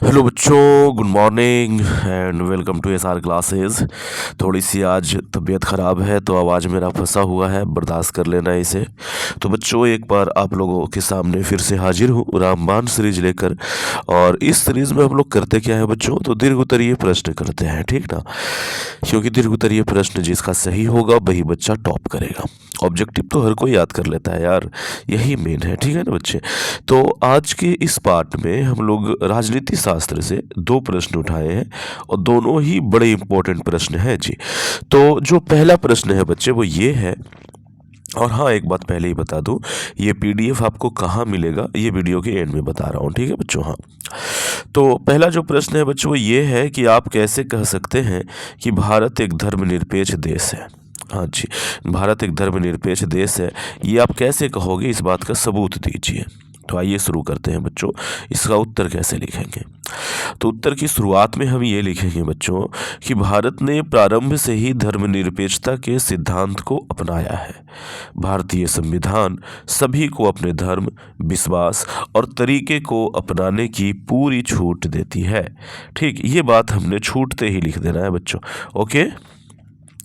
Hello बच्चों, good morning and welcome to S R classes. थोड़ी सी आज तबीयत ख़राब है तो आवाज़ मेरा फंसा हुआ है, बर्दाश्त कर लेना इसे। तो बच्चों, एक बार आप लोगों के सामने फिर से हाजिर हूँ रामबाण सीरीज लेकर। और इस सीरीज़ में हम लोग करते क्या है बच्चों, तो दीर्घ उत्तरीय प्रश्न करते हैं, ठीक ना। क्योंकि दीर्घ उत्तरीय प्रश्न जिसका सही होगा वही बच्चा टॉप करेगा। ऑब्जेक्टिव तो हर कोई याद कर लेता है यार, यही मेन है, ठीक है ना बच्चे। तो आज के इस पार्ट में हम लोग राजनीति शास्त्र से दो प्रश्न उठाए हैं और दोनों ही बड़े इंपॉर्टेंट प्रश्न हैं जी। तो जो पहला प्रश्न है बच्चे वो ये है, और हाँ एक बात पहले ही बता दूं, ये पीडीएफ आपको कहाँ मिलेगा ये वीडियो के एंड में बता रहा हूँ, ठीक है बच्चों। हाँ, तो पहला जो प्रश्न है बच्चों वो ये है कि आप कैसे कह सकते हैं कि भारत एक धर्मनिरपेक्ष देश है। हाँ जी, भारत एक धर्मनिरपेक्ष देश है, ये आप कैसे कहोगे, इस बात का सबूत दीजिए। तो आइए शुरू करते हैं बच्चों, इसका उत्तर कैसे लिखेंगे। तो उत्तर की शुरुआत में हम ये लिखेंगे बच्चों कि भारत ने प्रारंभ से ही धर्मनिरपेक्षता के सिद्धांत को अपनाया है। भारतीय संविधान सभी को अपने धर्म, विश्वास और तरीके को अपनाने की पूरी छूट देती है। ठीक, ये बात हमने छूटते ही लिख देना है बच्चों, ओके,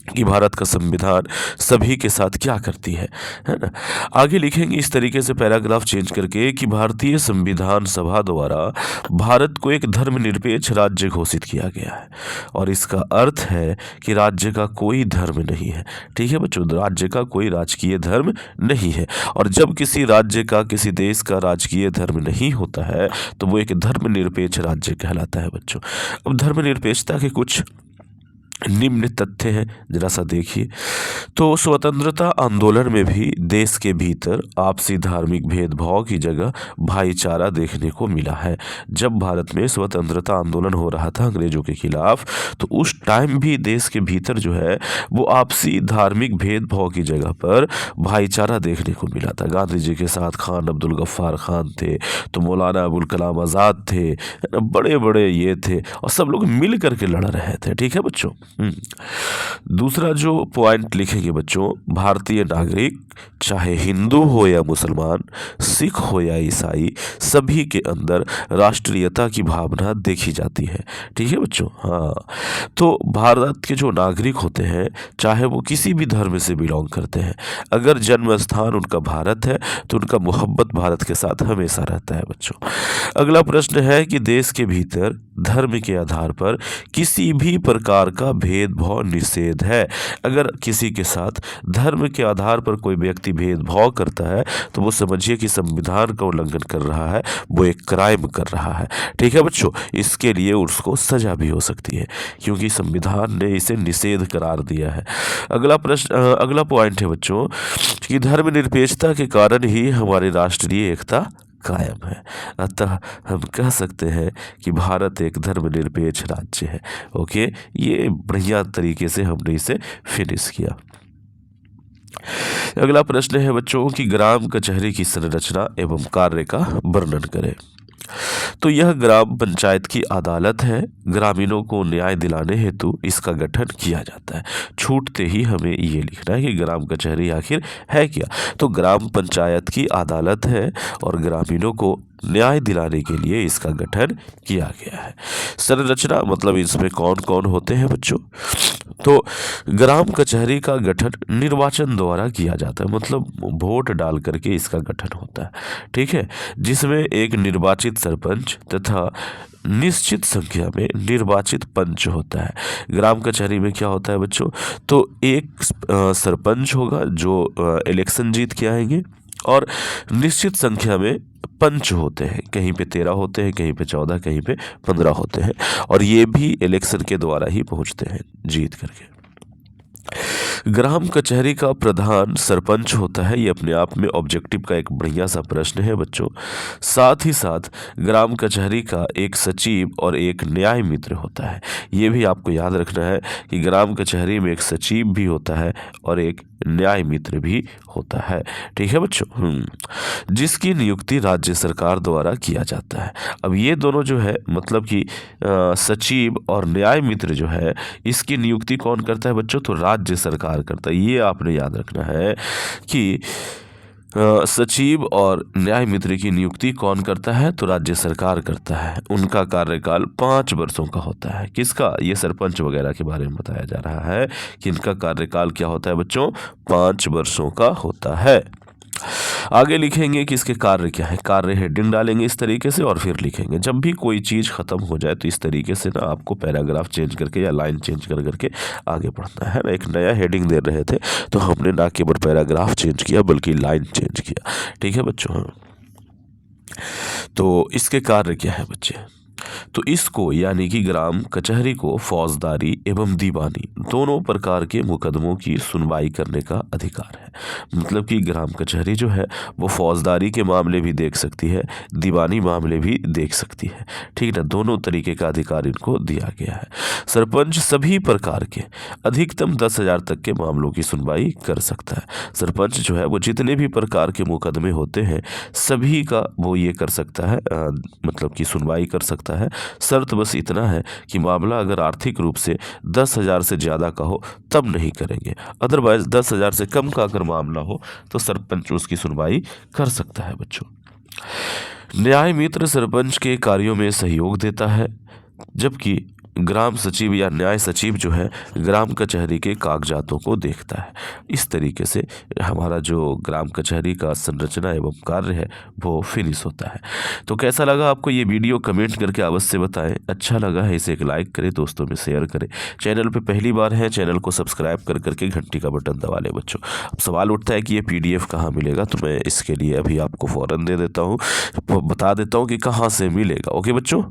कि भारत का संविधान सभी के साथ क्या करती है ना। आगे लिखेंगे इस तरीके से पैराग्राफ चेंज करके कि भारतीय संविधान सभा द्वारा भारत को एक धर्मनिरपेक्ष राज्य घोषित किया गया है, और इसका अर्थ है कि राज्य का कोई धर्म नहीं है। ठीक है बच्चों, राज्य का कोई राजकीय धर्म नहीं है, और जब किसी राज्य का, किसी देश का राजकीय धर्म नहीं होता है तो वो एक धर्मनिरपेक्ष राज्य कहलाता है बच्चों। अब धर्मनिरपेक्षता के कुछ निम्न तथ्य हैं, जरा सा देखिए। तो स्वतंत्रता आंदोलन में भी देश के भीतर आपसी धार्मिक भेदभाव की जगह भाईचारा देखने को मिला है। जब भारत में स्वतंत्रता आंदोलन हो रहा था अंग्रेजों के खिलाफ, तो उस टाइम भी देश के भीतर जो है वो आपसी धार्मिक भेदभाव की जगह पर भाईचारा देखने को मिला था। गांधी जी के साथ खान अब्दुल गफ्फार खान थे, तो मौलाना अबुल कलाम आज़ाद थे, बड़े बड़े ये थे, और सब लोग मिल करके लड़ रहे थे। ठीक है बच्चों। दूसरा जो पॉइंट लिखेंगे बच्चों, भारतीय नागरिक चाहे हिंदू हो या मुसलमान, सिख हो या ईसाई, सभी के अंदर राष्ट्रीयता की भावना देखी जाती है। ठीक है बच्चों। हाँ, तो भारत के जो नागरिक होते हैं, चाहे वो किसी भी धर्म से बिलोंग करते हैं, अगर जन्म स्थान उनका भारत है तो उनका मोहब्बत भारत के साथ हमेशा रहता है बच्चों। अगला प्रश्न है कि देश के भीतर धर्म के आधार पर किसी भी प्रकार का भेदभाव निषेध है। अगर किसी के साथ धर्म के आधार पर कोई व्यक्ति भेदभाव करता है तो वो समझिए कि संविधान का उल्लंघन कर रहा है, वो एक क्राइम कर रहा है। ठीक है बच्चों, इसके लिए उसको सजा भी हो सकती है, क्योंकि संविधान ने इसे निषेध करार दिया है। अगला प्रश्न, अगला पॉइंट है बच्चों कि धर्मनिरपेक्षता के कारण ही हमारी राष्ट्रीय एकता कायम है। अतः हम कह सकते हैं कि भारत एक धर्मनिरपेक्ष राज्य है। ओके, ये बढ़िया तरीके से हमने इसे फिनिश किया। अगला प्रश्न है बच्चों कि ग्राम कचहरी की संरचना एवं कार्य का वर्णन करें। तो यह ग्राम पंचायत की अदालत है। ग्रामीणों को न्याय दिलाने हेतु इसका गठन किया जाता है। छूटते ही हमें ये लिखना है कि ग्राम कचहरी आखिर है क्या। तो ग्राम पंचायत की अदालत है और ग्रामीणों को न्याय दिलाने के लिए इसका गठन किया गया है। संरचना मतलब इसमें कौन कौन होते हैं बच्चों। तो ग्राम कचहरी का गठन निर्वाचन द्वारा किया जाता है, मतलब वोट डाल करके इसका गठन होता है। ठीक है, जिसमें एक निर्वाचित सरपंच तथा निश्चित संख्या में निर्वाचित पंच होता है। ग्राम कचहरी में क्या होता है बच्चों, तो एक सरपंच होगा जो इलेक्शन जीत के आएंगे, और निश्चित संख्या में पंच होते हैं, कहीं पे 13 होते हैं, कहीं पे 14, कहीं पे 15 होते हैं, और ये भी इलेक्शन के द्वारा ही पहुंचते हैं जीत करके। ग्राम कचहरी का प्रधान सरपंच होता है। ये अपने आप में ऑब्जेक्टिव का एक बढ़िया सा प्रश्न है बच्चों। साथ ही साथ ग्राम कचहरी का एक सचिव और एक न्याय मित्र होता है। ये भी आपको याद रखना है कि ग्राम कचहरी में एक सचिव भी होता है और एक न्याय मित्र भी होता है। ठीक है बच्चों। जिसकी नियुक्ति राज्य सरकार द्वारा किया जाता है। अब ये दोनों जो है, मतलब कि सचिव और न्याय मित्र जो है, इसकी नियुक्ति कौन करता है बच्चों, तो राज्य सरकार करता है। ये आपने याद रखना है कि सचिव और न्याय मित्र की नियुक्ति कौन करता है? तो राज्य सरकार करता है। उनका कार्यकाल 5 वर्षों का होता है। किसका? ये सरपंच वगैरह के बारे में बताया जा रहा है कि इनका कार्यकाल क्या होता है बच्चों? 5 वर्षों का होता है। आगे लिखेंगे कि इसके कार्य क्या है। कार्य हेडिंग डालेंगे इस तरीके से और फिर लिखेंगे। जब भी कोई चीज़ खत्म हो जाए तो इस तरीके से ना आपको पैराग्राफ चेंज करके या लाइन चेंज कर करके आगे बढ़ना है ना। एक नया हेडिंग दे रहे थे तो हमने ना केवल पैराग्राफ चेंज किया बल्कि लाइन चेंज किया। ठीक है बच्चों। हाँ, तो इसके कार्य क्या है बच्चे? तो इसको यानी कि ग्राम कचहरी को फौजदारी एवं दीवानी दोनों प्रकार के मुकदमों की सुनवाई करने का अधिकार है। मतलब कि ग्राम कचहरी जो है वो फौजदारी के मामले भी देख सकती है, दीवानी मामले भी देख सकती है। ठीक ना, दोनों तरीके का अधिकार इनको दिया गया है। सरपंच सभी प्रकार के अधिकतम 10,000 तक के मामलों की सुनवाई कर सकता है। सरपंच जो है वो जितने भी प्रकार के मुकदमे होते हैं सभी का वो ये कर सकता है, मतलब कि सुनवाई कर सकता है। शर्त बस इतना है कि मामला अगर आर्थिक रूप से 10,000 से ज़्यादा का हो तब नहीं करेंगे। अदरवाइज 10,000 से कम का अगर मामला हो तो सरपंच उसकी सुनवाई कर सकता है बच्चों। न्याय मित्र सरपंच के कार्यों में सहयोग देता है, जबकि ग्राम सचिव या न्याय सचिव जो है ग्राम कचहरी के कागजातों को देखता है। इस तरीके से हमारा जो ग्राम कचहरी का संरचना एवं कार्य है वो फिनिश होता है। तो कैसा लगा आपको ये वीडियो? कमेंट करके अवश्य बताएं। अच्छा लगा है इसे एक लाइक करें, दोस्तों में शेयर करें। चैनल पे पहली बार है, चैनल को सब्सक्राइब कर करके घंटी का बटन दबा लें बच्चों। अब सवाल उठता है कि ये PDF कहाँ मिलेगा, तो मैं इसके लिए अभी आपको फ़ौरन दे देता हूँ, बता देता हूँ कि कहाँ से मिलेगा। ओके बच्चों,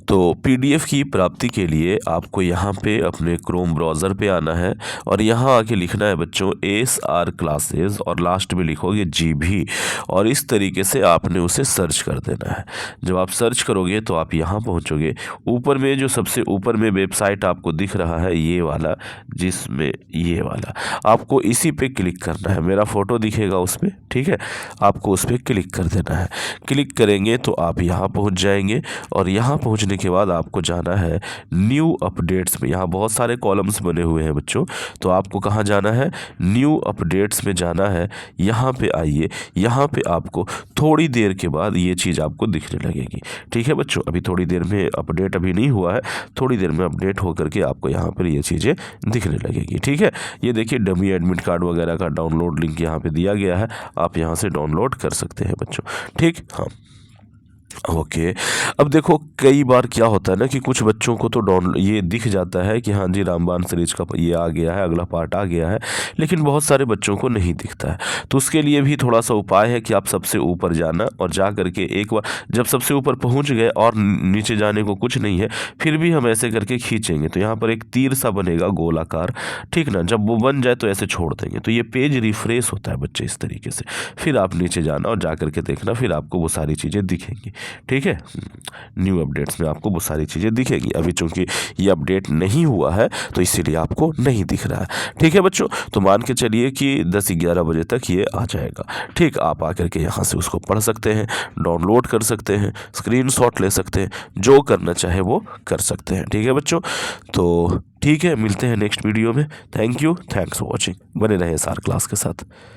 तो PDF की प्राप्ति के लिए आपको यहाँ पे अपने क्रोम ब्राउज़र पे आना है और यहाँ आके लिखना है बच्चों SR क्लासेस और लास्ट में लिखोगे GB और इस तरीके से आपने उसे सर्च कर देना है। जब आप सर्च करोगे तो आप यहाँ पहुँचोगे। ऊपर में जो सबसे ऊपर में वेबसाइट आपको दिख रहा है ये वाला, जिसमें ये वाला आपको इसी पे क्लिक करना है। मेरा फ़ोटो दिखेगा उसमें, ठीक है, आपको उस पर क्लिक कर देना है। क्लिक करेंगे तो आप यहाँ पहुँच जाएंगे और यहाँ पहुँचने के बाद आपको जाना है न्यू अपडेट्स में। यहाँ बहुत सारे कॉलम्स बने हुए हैं बच्चों, तो आपको कहाँ जाना है? न्यू अपडेट्स में जाना है। यहाँ पे आइए, यहाँ पे आपको थोड़ी देर के बाद ये चीज़ आपको दिखने लगेगी। ठीक है बच्चों, अभी थोड़ी देर में अपडेट अभी नहीं हुआ है, थोड़ी देर में अपडेट होकर के आपको यहाँ पर ये चीज़ें दिखने लगेगी। ठीक है, ये देखिए डमी एडमिट कार्ड वगैरह का डाउनलोड लिंक यहाँ पे दिया गया है, आप यहाँ से डाउनलोड कर सकते हैं बच्चों। ठीक, हाँ ओके। अब देखो कई बार क्या होता है ना कि कुछ बच्चों को तो ये दिख जाता है कि हाँ जी रामबाण सीरीज का ये आ गया है, अगला पार्ट आ गया है, लेकिन बहुत सारे बच्चों को नहीं दिखता है। तो उसके लिए भी थोड़ा सा उपाय है कि आप सबसे ऊपर जाना और जा करके एक बार जब सबसे ऊपर पहुंच गए और नीचे जाने को कुछ नहीं है, फिर भी हम ऐसे करके खींचेंगे तो यहाँ पर एक तीर सा बनेगा गोलाकार। ठीक ना, जब वो बन जाए तो ऐसे छोड़ देंगे तो ये पेज रिफ्रेश होता है बच्चे इस तरीके से। फिर आप नीचे जाना और जा करके देखना, फिर आपको वो सारी चीज़ें दिखेंगी। ठीक है, न्यू अपडेट्स में आपको वो सारी चीज़ें दिखेगी। अभी चूंकि ये अपडेट नहीं हुआ है तो इसीलिए आपको नहीं दिख रहा है। ठीक है बच्चों, तो मान के चलिए कि 10-11 बजे तक ये आ जाएगा। ठीक, आप आकर के यहाँ से उसको पढ़ सकते हैं, डाउनलोड कर सकते हैं, स्क्रीनशॉट ले सकते हैं, जो करना चाहे वो कर सकते हैं। ठीक है बच्चों, तो ठीक है, मिलते हैं नेक्स्ट वीडियो में। Thank you, thanks for watching. बने रहें SR क्लास के साथ।